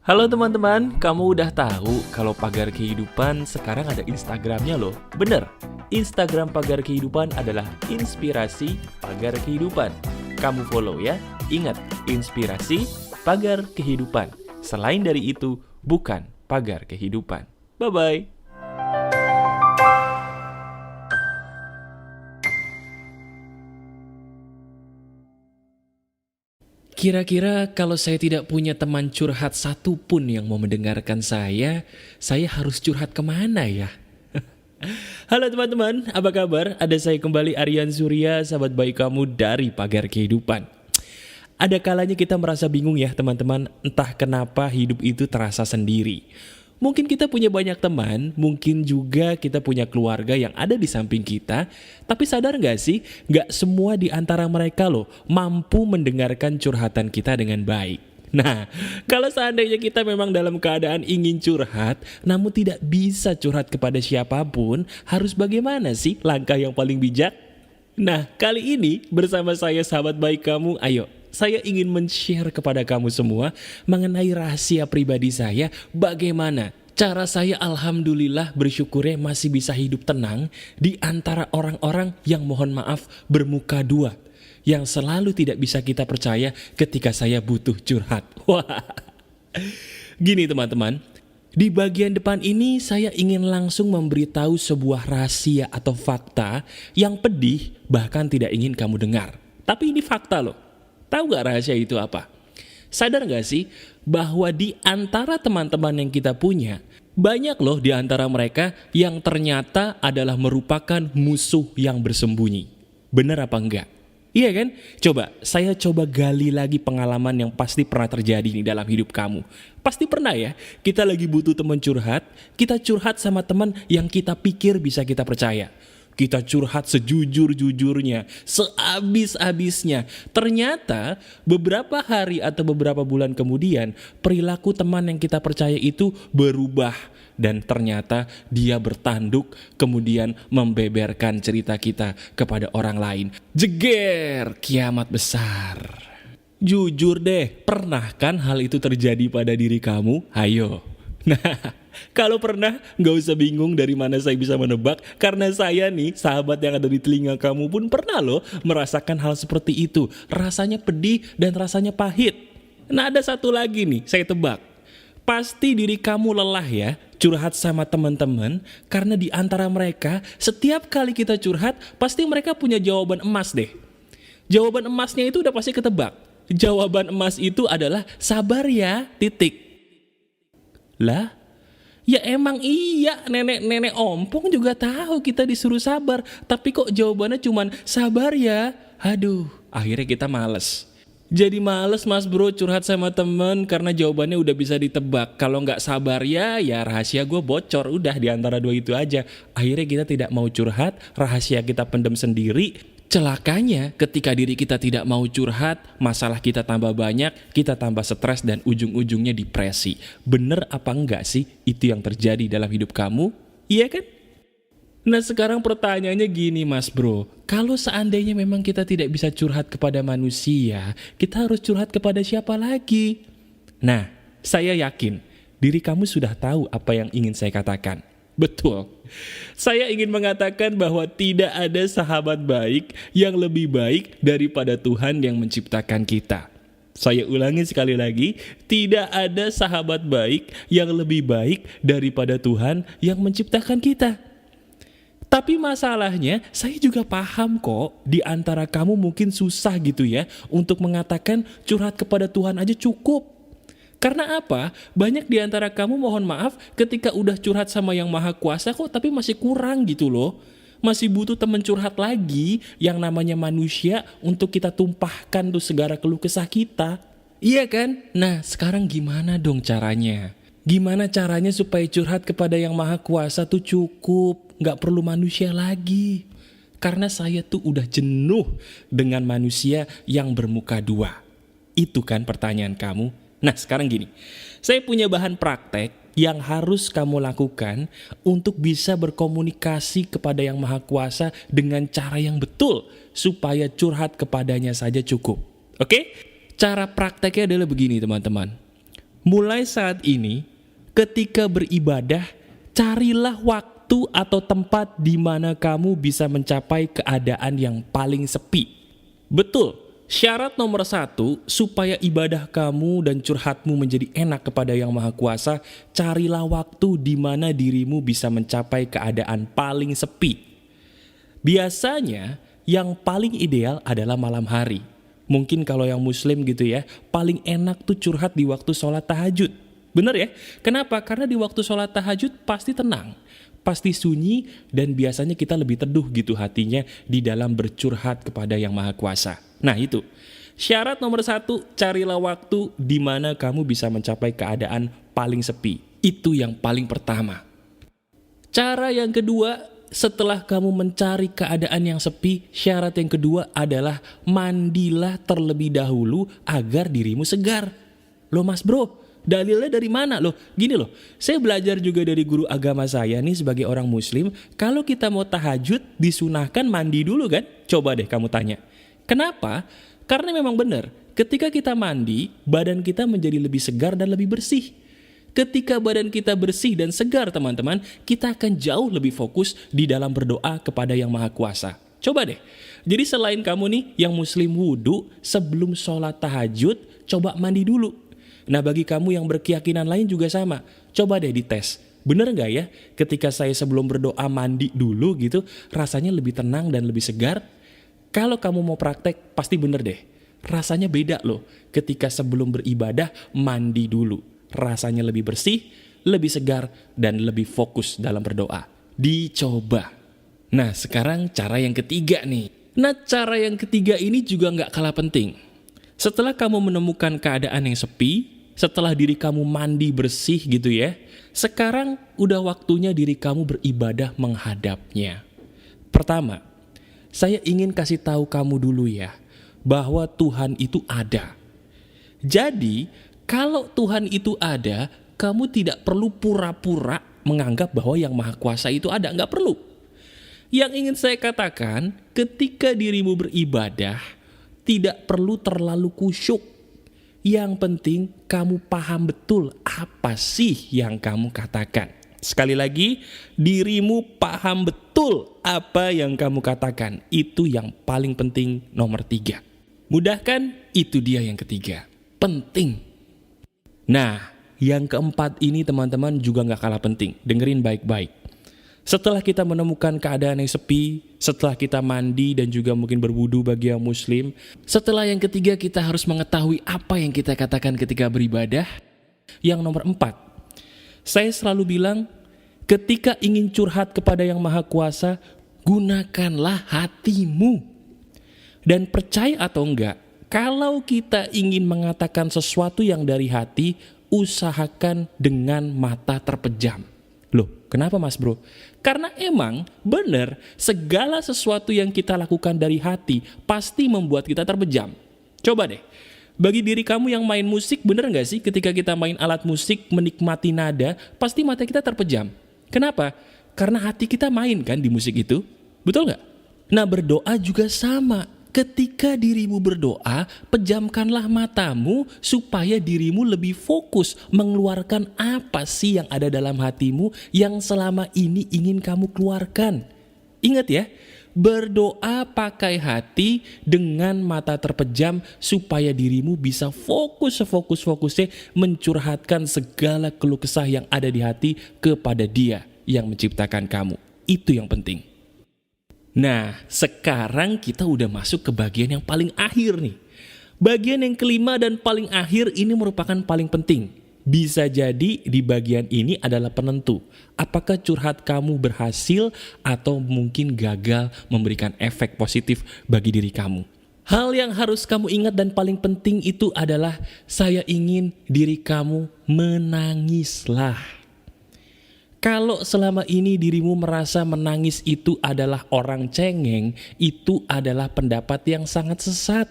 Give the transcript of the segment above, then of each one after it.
Halo teman-teman, kamu udah tahu kalau Pagar Kehidupan sekarang ada Instagramnya loh? Bener, Instagram Pagar Kehidupan adalah Inspirasi Pagar Kehidupan. Kamu follow ya, ingat, Inspirasi Pagar Kehidupan. Selain dari itu, bukan Pagar Kehidupan. Bye-bye. Kira-kira kalau saya tidak punya teman curhat satupun yang mau mendengarkan saya harus curhat kemana ya? Halo teman-teman, apa kabar? Ada saya kembali Aryan Surya, sahabat baik kamu dari Pagar Kehidupan. Ada kalanya kita merasa bingung ya teman-teman, entah kenapa hidup itu terasa sendiri. Mungkin kita punya banyak teman, mungkin juga kita punya keluarga yang ada di samping kita, tapi sadar gak sih, gak semua di antara mereka loh mampu mendengarkan curhatan kita dengan baik. Nah, kalau seandainya kita memang dalam keadaan ingin curhat, namun tidak bisa curhat kepada siapapun, harus bagaimana sih langkah yang paling bijak? Nah, kali ini bersama saya sahabat baik kamu, ayo saya ingin men-share kepada kamu semua mengenai rahasia pribadi saya, bagaimana cara saya alhamdulillah bersyukurnya masih bisa hidup tenang di antara orang-orang yang mohon maaf bermuka dua, yang selalu tidak bisa kita percaya ketika saya butuh curhat. Wah, gini teman-teman, di bagian depan ini saya ingin langsung memberitahu sebuah rahasia atau fakta yang pedih bahkan tidak ingin kamu dengar. Tapi ini fakta loh. Tahu gak rahasia itu apa? Sadar gak sih bahwa di antara teman-teman yang kita punya, banyak loh di antara mereka yang ternyata adalah merupakan musuh yang bersembunyi. Bener apa enggak? Iya kan? Saya coba gali lagi pengalaman yang pasti pernah terjadi nih dalam hidup kamu. Pasti pernah ya, kita lagi butuh teman curhat, kita curhat sama teman yang kita pikir bisa kita percaya. Kita curhat sejujur-jujurnya, seabis-abisnya. Ternyata beberapa hari atau beberapa bulan kemudian, perilaku teman yang kita percaya itu berubah. Dan ternyata dia bertanduk kemudian membeberkan cerita kita kepada orang lain. Jeger, kiamat besar. Jujur deh, pernah kan hal itu terjadi pada diri kamu? Ayo. Nah, kalau pernah, gak usah bingung dari mana saya bisa menebak, karena saya nih, sahabat yang ada di telinga kamu pun pernah loh merasakan hal seperti itu. Rasanya pedih dan rasanya pahit. Nah, ada satu lagi nih, saya tebak. Pasti diri kamu lelah ya, curhat sama teman-teman, karena di antara mereka, setiap kali kita curhat, pasti mereka punya jawaban emas deh. Jawaban emasnya itu udah pasti ketebak. Jawaban emas itu adalah sabar ya, titik. Lah, ya emang iya, nenek-nenek ompong juga tahu kita disuruh sabar, tapi kok jawabannya cuman sabar ya. Aduh, akhirnya kita males. Jadi males mas bro curhat sama temen karena jawabannya udah bisa ditebak. Kalau nggak sabar ya rahasia gue bocor, udah di antara dua itu aja. Akhirnya kita tidak mau curhat, rahasia kita pendem sendiri. Celakanya ketika diri kita tidak mau curhat, masalah kita tambah banyak, kita tambah stres dan ujung-ujungnya depresi. Bener apa enggak sih itu yang terjadi dalam hidup kamu? Iya kan? Nah sekarang pertanyaannya gini mas bro, kalau seandainya memang kita tidak bisa curhat kepada manusia, kita harus curhat kepada siapa lagi? Nah, saya yakin diri kamu sudah tahu apa yang ingin saya katakan. Betul. Saya ingin mengatakan bahwa tidak ada sahabat baik yang lebih baik daripada Tuhan yang menciptakan kita. Saya ulangi sekali lagi, tidak ada sahabat baik yang lebih baik daripada Tuhan yang menciptakan kita. Tapi masalahnya, saya juga paham kok, di antara kamu mungkin susah gitu ya untuk mengatakan curhat kepada Tuhan aja cukup. Karena apa? Banyak di antara kamu mohon maaf ketika udah curhat sama yang maha kuasa kok tapi masih kurang gitu loh. Masih butuh teman curhat lagi yang namanya manusia untuk kita tumpahkan tuh segala keluh kesah kita. Iya kan? Nah sekarang gimana dong caranya? Gimana caranya supaya curhat kepada yang maha kuasa tuh cukup? Gak perlu manusia lagi. Karena saya tuh udah jenuh dengan manusia yang bermuka dua. Itu kan pertanyaan kamu? Nah sekarang gini, saya punya bahan praktek yang harus kamu lakukan untuk bisa berkomunikasi kepada yang maha kuasa dengan cara yang betul supaya curhat kepadanya saja cukup. Oke? Cara prakteknya adalah begini teman-teman. Mulai saat ini, ketika beribadah, carilah waktu atau tempat di mana kamu bisa mencapai keadaan yang paling sepi. Betul, syarat nomor 1 supaya ibadah kamu dan curhatmu menjadi enak kepada Yang Maha Kuasa, carilah waktu di mana dirimu bisa mencapai keadaan paling sepi. Biasanya, yang paling ideal adalah malam hari. Mungkin kalau yang muslim gitu ya, paling enak tuh curhat di waktu sholat tahajud. Bener ya? Kenapa? Karena di waktu sholat tahajud pasti tenang, pasti sunyi, dan biasanya kita lebih teduh gitu hatinya di dalam bercurhat kepada Yang Maha Kuasa. Nah itu, syarat nomor 1, carilah waktu di mana kamu bisa mencapai keadaan paling sepi. Itu yang paling pertama. Cara yang kedua, setelah kamu mencari keadaan yang sepi, syarat yang kedua adalah mandilah terlebih dahulu agar dirimu segar. Loh mas bro, dalilnya dari mana loh? Gini loh, saya belajar juga dari guru agama saya nih sebagai orang muslim, kalau kita mau tahajud disunahkan mandi dulu kan? Coba deh kamu tanya. Kenapa? Karena memang benar, ketika kita mandi, badan kita menjadi lebih segar dan lebih bersih. Ketika badan kita bersih dan segar teman-teman, kita akan jauh lebih fokus di dalam berdoa kepada Yang Maha Kuasa. Coba deh, jadi selain kamu nih yang muslim wudhu, sebelum sholat tahajud, coba mandi dulu. Nah bagi kamu yang berkeyakinan lain juga sama, coba deh dites. Bener gak ya, ketika saya sebelum berdoa mandi dulu gitu, rasanya lebih tenang dan lebih segar? Kalau kamu mau praktek, pasti bener deh. Rasanya beda loh, ketika sebelum beribadah mandi dulu. Rasanya lebih bersih, lebih segar, dan lebih fokus dalam berdoa. Dicoba. Nah sekarang cara yang ketiga nih. Nah cara yang ketiga ini juga gak kalah penting. Setelah kamu menemukan keadaan yang sepi, setelah diri kamu mandi bersih gitu ya, sekarang udah waktunya diri kamu beribadah menghadapnya. Pertama, saya ingin kasih tahu kamu dulu ya, bahwa Tuhan itu ada. Jadi, kalau Tuhan itu ada, kamu tidak perlu pura-pura menganggap bahwa Yang Maha Kuasa itu ada, nggak perlu. Yang ingin saya katakan, ketika dirimu beribadah, tidak perlu terlalu kusyuk. Yang penting kamu paham betul apa sih yang kamu katakan. Sekali lagi, dirimu paham betul apa yang kamu katakan. Itu yang paling penting nomor 3. Mudah kan? Itu dia yang ketiga. Penting. Nah, yang keempat ini teman-teman juga gak kalah penting. Dengerin baik-baik. Setelah kita menemukan keadaan yang sepi, setelah kita mandi dan juga mungkin berwudu bagi yang muslim, setelah yang ketiga kita harus mengetahui apa yang kita katakan ketika beribadah. Yang nomor 4, saya selalu bilang, ketika ingin curhat kepada Yang Maha Kuasa, gunakanlah hatimu. Dan percaya atau enggak, kalau kita ingin mengatakan sesuatu yang dari hati, usahakan dengan mata terpejam. Loh, kenapa mas bro? Karena emang benar, segala sesuatu yang kita lakukan dari hati pasti membuat kita terpejam. Coba deh, bagi diri kamu yang main musik, bener gak sih ketika kita main alat musik, menikmati nada, pasti mata kita terpejam. Kenapa? Karena hati kita main kan di musik itu, betul gak? Nah berdoa juga sama. Ketika dirimu berdoa, pejamkanlah matamu supaya dirimu lebih fokus mengeluarkan apa sih yang ada dalam hatimu yang selama ini ingin kamu keluarkan. Ingat ya, berdoa pakai hati dengan mata terpejam supaya dirimu bisa fokus sefokus-fokusnya mencurhatkan segala keluh kesah yang ada di hati kepada Dia yang menciptakan kamu. Itu yang penting. Nah, sekarang kita udah masuk ke bagian yang paling akhir nih. Bagian yang kelima dan paling akhir ini merupakan paling penting. Bisa jadi di bagian ini adalah penentu. Apakah curhat kamu berhasil atau mungkin gagal memberikan efek positif bagi diri kamu. Hal yang harus kamu ingat dan paling penting itu adalah saya ingin diri kamu menangislah. Kalau selama ini dirimu merasa menangis itu adalah orang cengeng, itu adalah pendapat yang sangat sesat.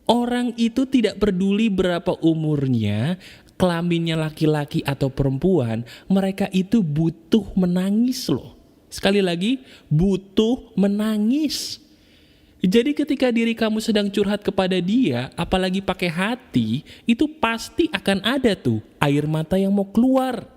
Orang itu tidak peduli berapa umurnya, kelaminnya laki-laki atau perempuan, mereka itu butuh menangis loh. Sekali lagi, butuh menangis. Jadi ketika diri kamu sedang curhat kepada dia, apalagi pakai hati, itu pasti akan ada tuh air mata yang mau keluar.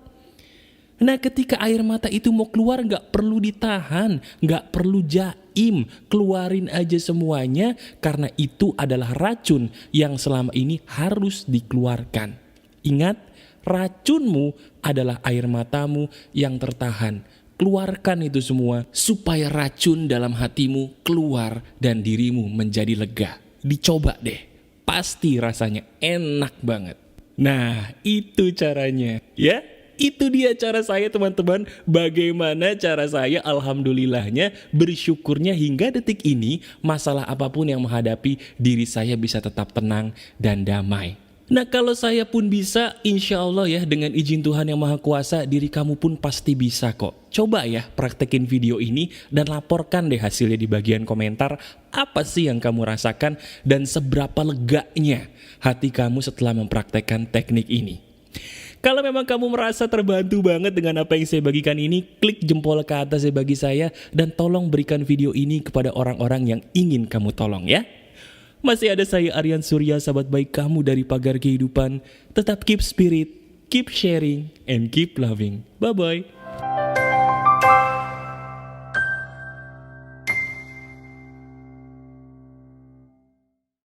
Nah ketika air mata itu mau keluar gak perlu ditahan, gak perlu jaim, keluarin aja semuanya karena itu adalah racun yang selama ini harus dikeluarkan. Ingat, racunmu adalah air matamu yang tertahan. Keluarkan itu semua supaya racun dalam hatimu keluar dan dirimu menjadi lega. Dicoba deh, pasti rasanya enak banget. Nah, itu caranya ya. Itu dia cara saya teman-teman. Bagaimana cara saya alhamdulillahnya bersyukurnya hingga detik ini masalah apapun yang menghadapi diri saya bisa tetap tenang dan damai. Nah kalau saya pun bisa, insya Allah ya dengan izin Tuhan yang Maha Kuasa, diri kamu pun pasti bisa kok. Coba ya praktekin video ini dan laporkan deh hasilnya di bagian komentar. Apa sih yang kamu rasakan dan seberapa leganya hati kamu setelah mempraktekkan teknik ini. Kalau memang kamu merasa terbantu banget dengan apa yang saya bagikan ini, klik jempol ke atas ya bagi saya dan tolong berikan video ini kepada orang-orang yang ingin kamu tolong ya. Masih ada saya Aryan Surya, sahabat baik kamu dari Pagar Kehidupan. Tetap keep spirit, keep sharing, and keep loving. Bye-bye.